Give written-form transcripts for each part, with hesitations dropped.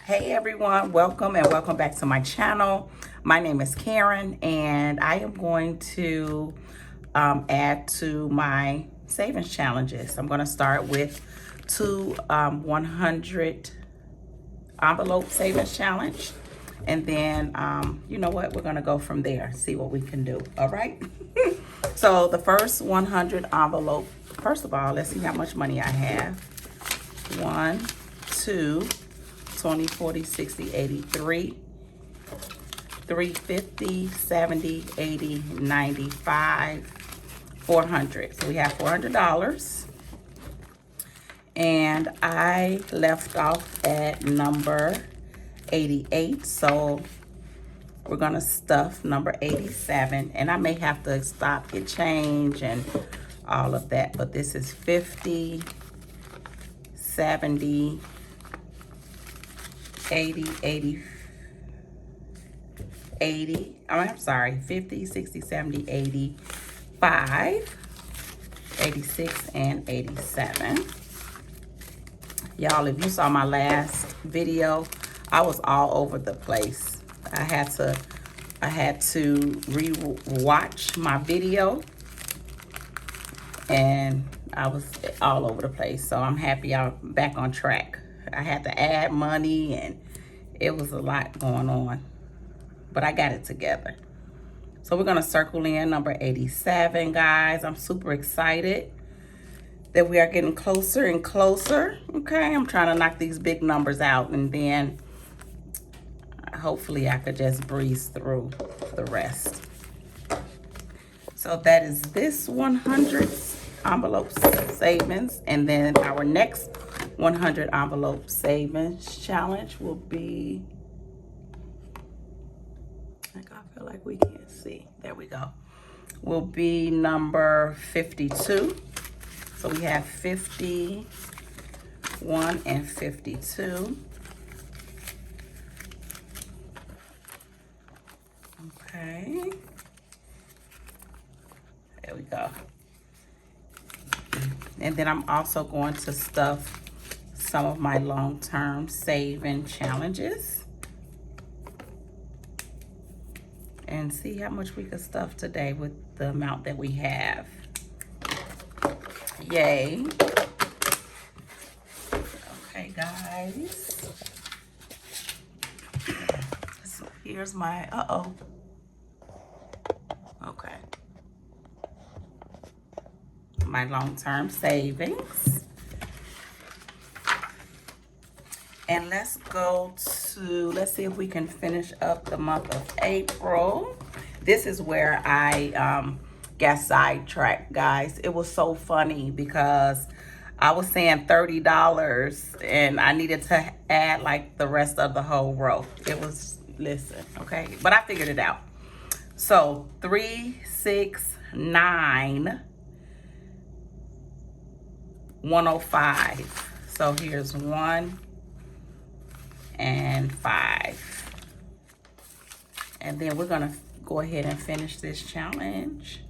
Hey everyone, welcome and welcome back to my channel. My name is Karen and I am going to add to my savings challenges. I'm going to start with two 100 envelope savings challenge, and then you know what, we're going to go from there, see what we can do. All right. So the first 100 envelope, first of all, let's see how much money I have. 1, 2, 20, 40, 60, 83, 350, 70, 80, 95, 400. So we have $400. And I left off at number 88. So we're gonna stuff number 87. And I may have to stop, get change and all of that. But this is 50, 70, 80, I'm sorry, 50, 60, 70, 85, 86, and 87. Y'all, if you saw my last video, I was all over the place. I had to re-watch my video, and I was all over the place. So I'm happy I'm back on track. I had to add money and it was a lot going on, but I got it together. So we're gonna circle in number 87, guys. I'm super excited that we are getting closer and closer. Okay, I'm trying to knock these big numbers out, and then hopefully I could just breeze through the rest. So that is this 100 envelope savings, and then our next 100 envelope savings challenge will be, I feel like we can't see. There we go. Will be number 52. So we have 51 and 52. Okay. There we go. And then I'm also going to stuff some of my long-term saving challenges and see how much we could stuff today with the amount that we have. Yay. Okay, guys. So here's my, okay. My long-term savings. And let's go to, let's see if we can finish up the month of April. This is where I got sidetracked, guys. It was so funny because I was saying $30 and I needed to add like the rest of the whole row. It was, listen, okay? But I figured it out. So 3, 6, 9, 105. So here's 1 and 5. And then we're gonna go ahead and finish this challenge.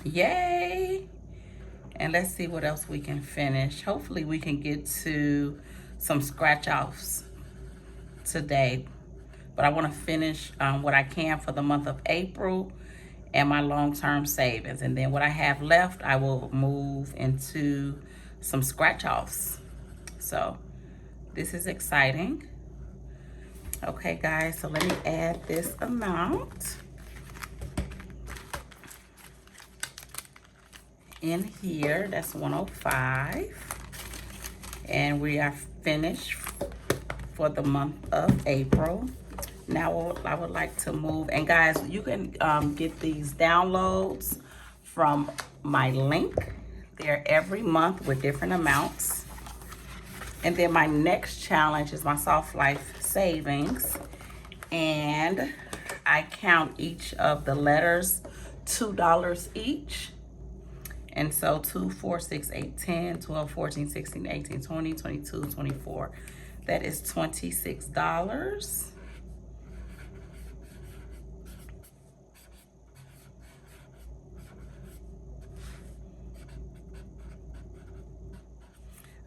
Yay! And let's see what else we can finish. Hopefully we can get to some scratch offs today. But I wanna finish what I can for the month of April and my long-term savings. And then what I have left, I will move into some scratch offs. So this is exciting. Okay, guys, so let me add this amount in here. That's 105. And we are finished for the month of April. Now I would like to move, and guys, you can get these downloads from my link. They're every month with different amounts. And then my next challenge is my Soft Life savings, and I count each of the letters $2 each. And so 2, 4, 6, 8, 10, 12, 14, 16, 18, 20, 22, 24. That is $26.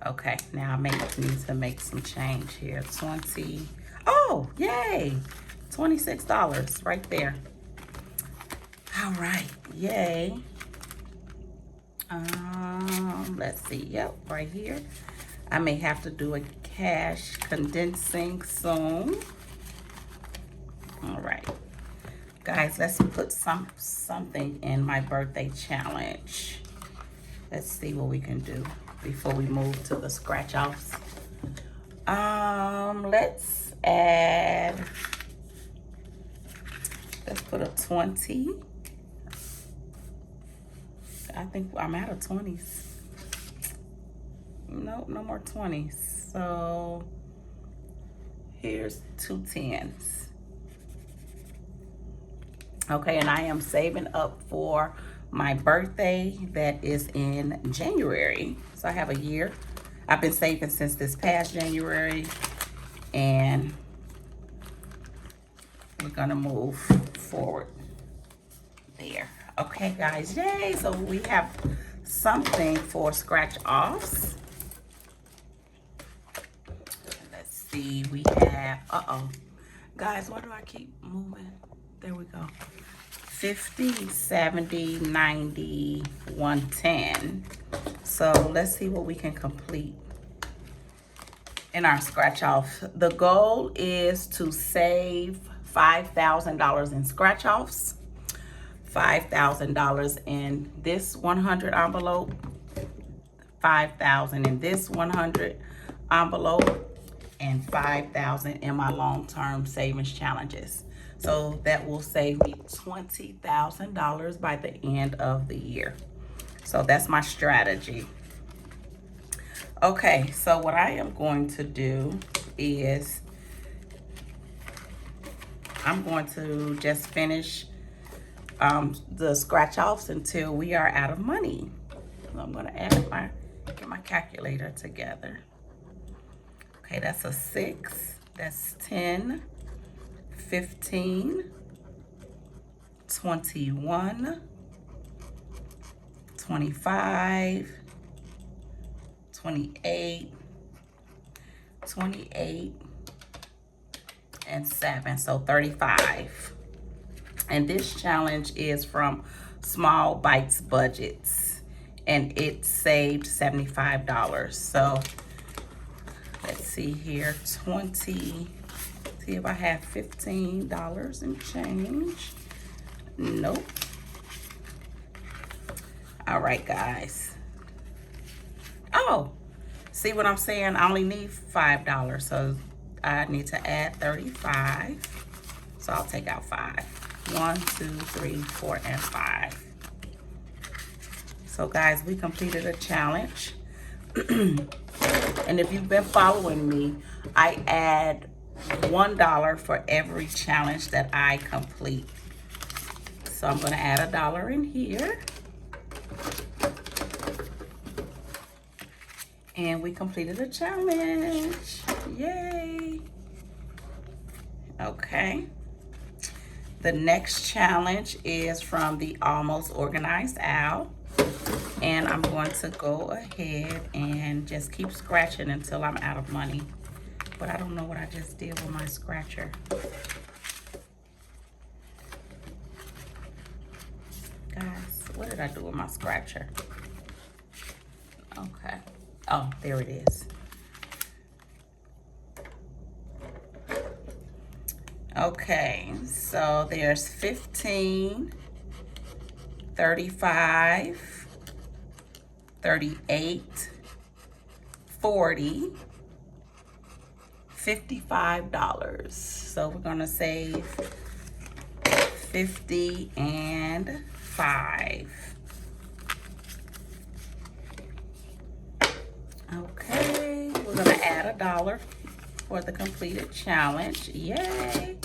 Okay, now I need to make some change here. 20. Oh, yay! $26 right there. All right, yay. Let's see. Yep, right here. I may have to do a cash condensing soon. All right, guys, let's put something in my birthday challenge. Let's see what we can do before we move to the scratch offs. Let's put a 20. I think I'm out of 20s. Nope, no more 20s. So here's 2 10s. Okay, and I am saving up for my birthday that is in January. So I have a year. I've been saving since this past January, and we're gonna move forward there. Okay, guys, yay. So we have something for scratch offs. Let's see, we have, guys, why do I keep moving? There we go. 50, 70, 90, 110. So let's see what we can complete in our scratch off. The goal is to save $5,000 in scratch offs, $5,000 in this 100 envelope, $5,000 in this 100 envelope, and $5,000 in my long-term savings challenges. So that will save me $20,000 by the end of the year. So that's my strategy. Okay, so what I am going to do is I'm going to just finish the scratch offs until we are out of money. So I'm gonna get my calculator together. Okay, that's a 6, that's 10, 15, 21, 25, 28, 28, and 7, so 35. And this challenge is from Small Bites Budgets, and it saved $75. So let's see here, 20, see if I have $15 and change. Nope. All right, guys. Oh, see what I'm saying? I only need $5, so I need to add 35. So I'll take out 5. 1, 2, 3, 4, and 5. So guys, we completed a challenge. And if you've been following me, I add $1 for every challenge that I complete. So I'm gonna add $1 in here. And we completed a challenge. Yay. Okay. The next challenge is from the Almost Organized Owl. And I'm going to go ahead and just keep scratching until I'm out of money. But I don't know what I just did with my scratcher. Guys, what did I do with my scratcher? Okay. Oh, there it is. Okay, so there's 15, 35, 38, 40, $55. So we're gonna save 50 and 5. Okay, we're gonna add $1 for the completed challenge. Yay!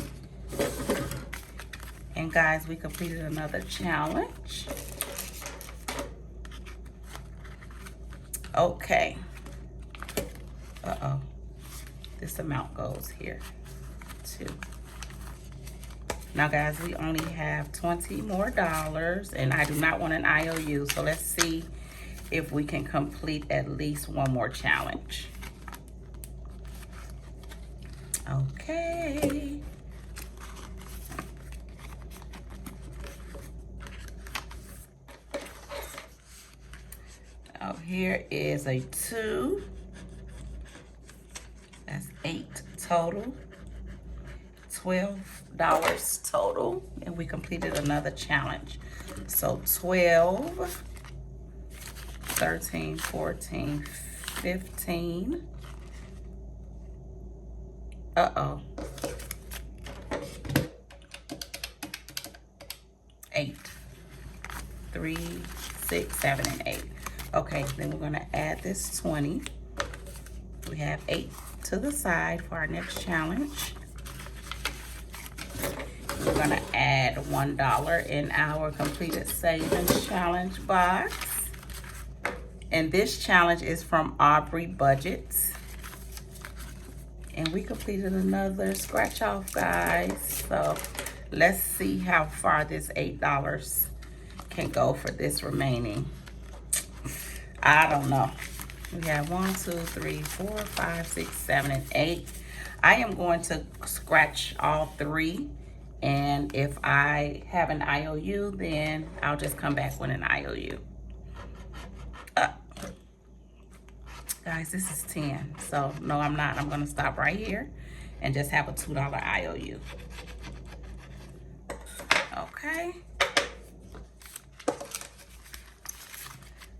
And guys, we completed another challenge. Okay. Uh-oh. This amount goes here too. Now guys, we only have $20 more, and I do not want an IOU. So let's see if we can complete at least one more challenge. Okay. Oh, here is a 2. That's 8 total. $12 total, and we completed another challenge. So 12, 13, 14, 15. Uh-oh. 8. 3, 6, 7, and 8. Okay, then we're gonna add this 20. We have 8 to the side for our next challenge. We're gonna add $1 in our completed savings challenge box. And this challenge is from Aubrey Budgets. And we completed another scratch off, guys. So let's see how far this $8 can go for this remaining. I don't know. We have 1, 2, 3, 4, 5, 6, 7, and 8. I am going to scratch all 3. And if I have an IOU, then I'll just come back with an IOU. Guys, this is 10. So no, I'm not. I'm gonna stop right here and just have a $2 IOU. Okay.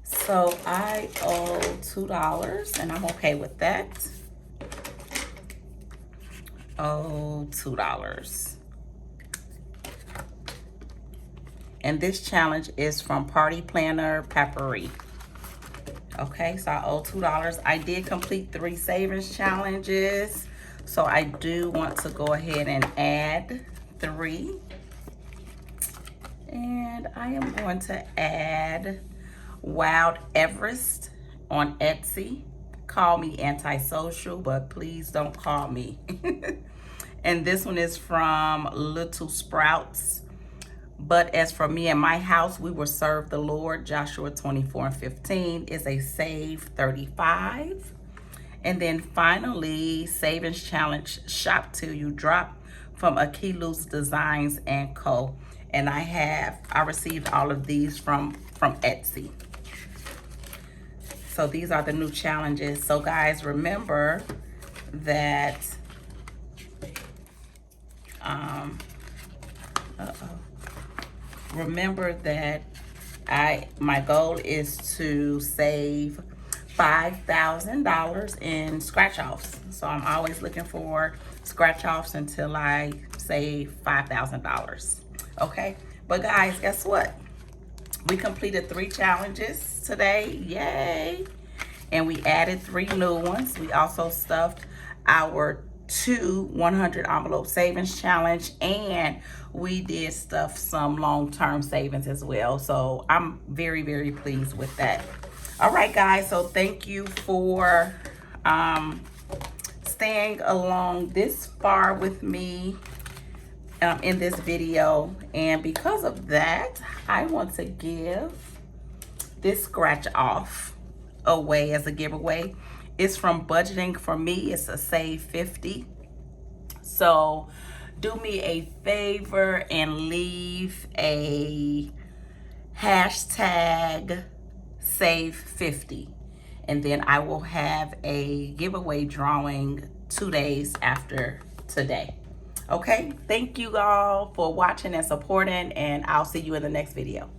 So I owe $2 and I'm okay with that. Oh, $2. And this challenge is from Party Planner Peppery. Okay, so I owe $2. I did complete 3 savings challenges. So I do want to go ahead and add 3. And I am going to add Wild Everest on Etsy. Call me antisocial, but please don't call me. And this one is from Little Sprouts. But as for me and my house, we will serve the Lord. Joshua 24:15 is a save 35. And then finally, savings challenge, shop till you drop, from Akilu's Designs and Co. And I received all of these from Etsy. So these are the new challenges. So guys, remember that remember that my goal is to save $5,000 in scratch offs. So I'm always looking for scratch offs until I save $5,000. Okay, but guys, guess what? We completed 3 challenges today. Yay! And we added 3 new ones. We also stuffed our 2 100 envelope savings challenge, and we did stuff some long-term savings as well. So I'm very, very pleased with that. All right, guys, so thank you for staying along this far with me in this video. And because of that, I want to give this scratch off away as a giveaway. It's from Budgeting For Me. It's a save 50. So do me a favor and leave a hashtag save 50. And then I will have a giveaway drawing 2 days after today. Okay, thank you all for watching and supporting, and I'll see you in the next video.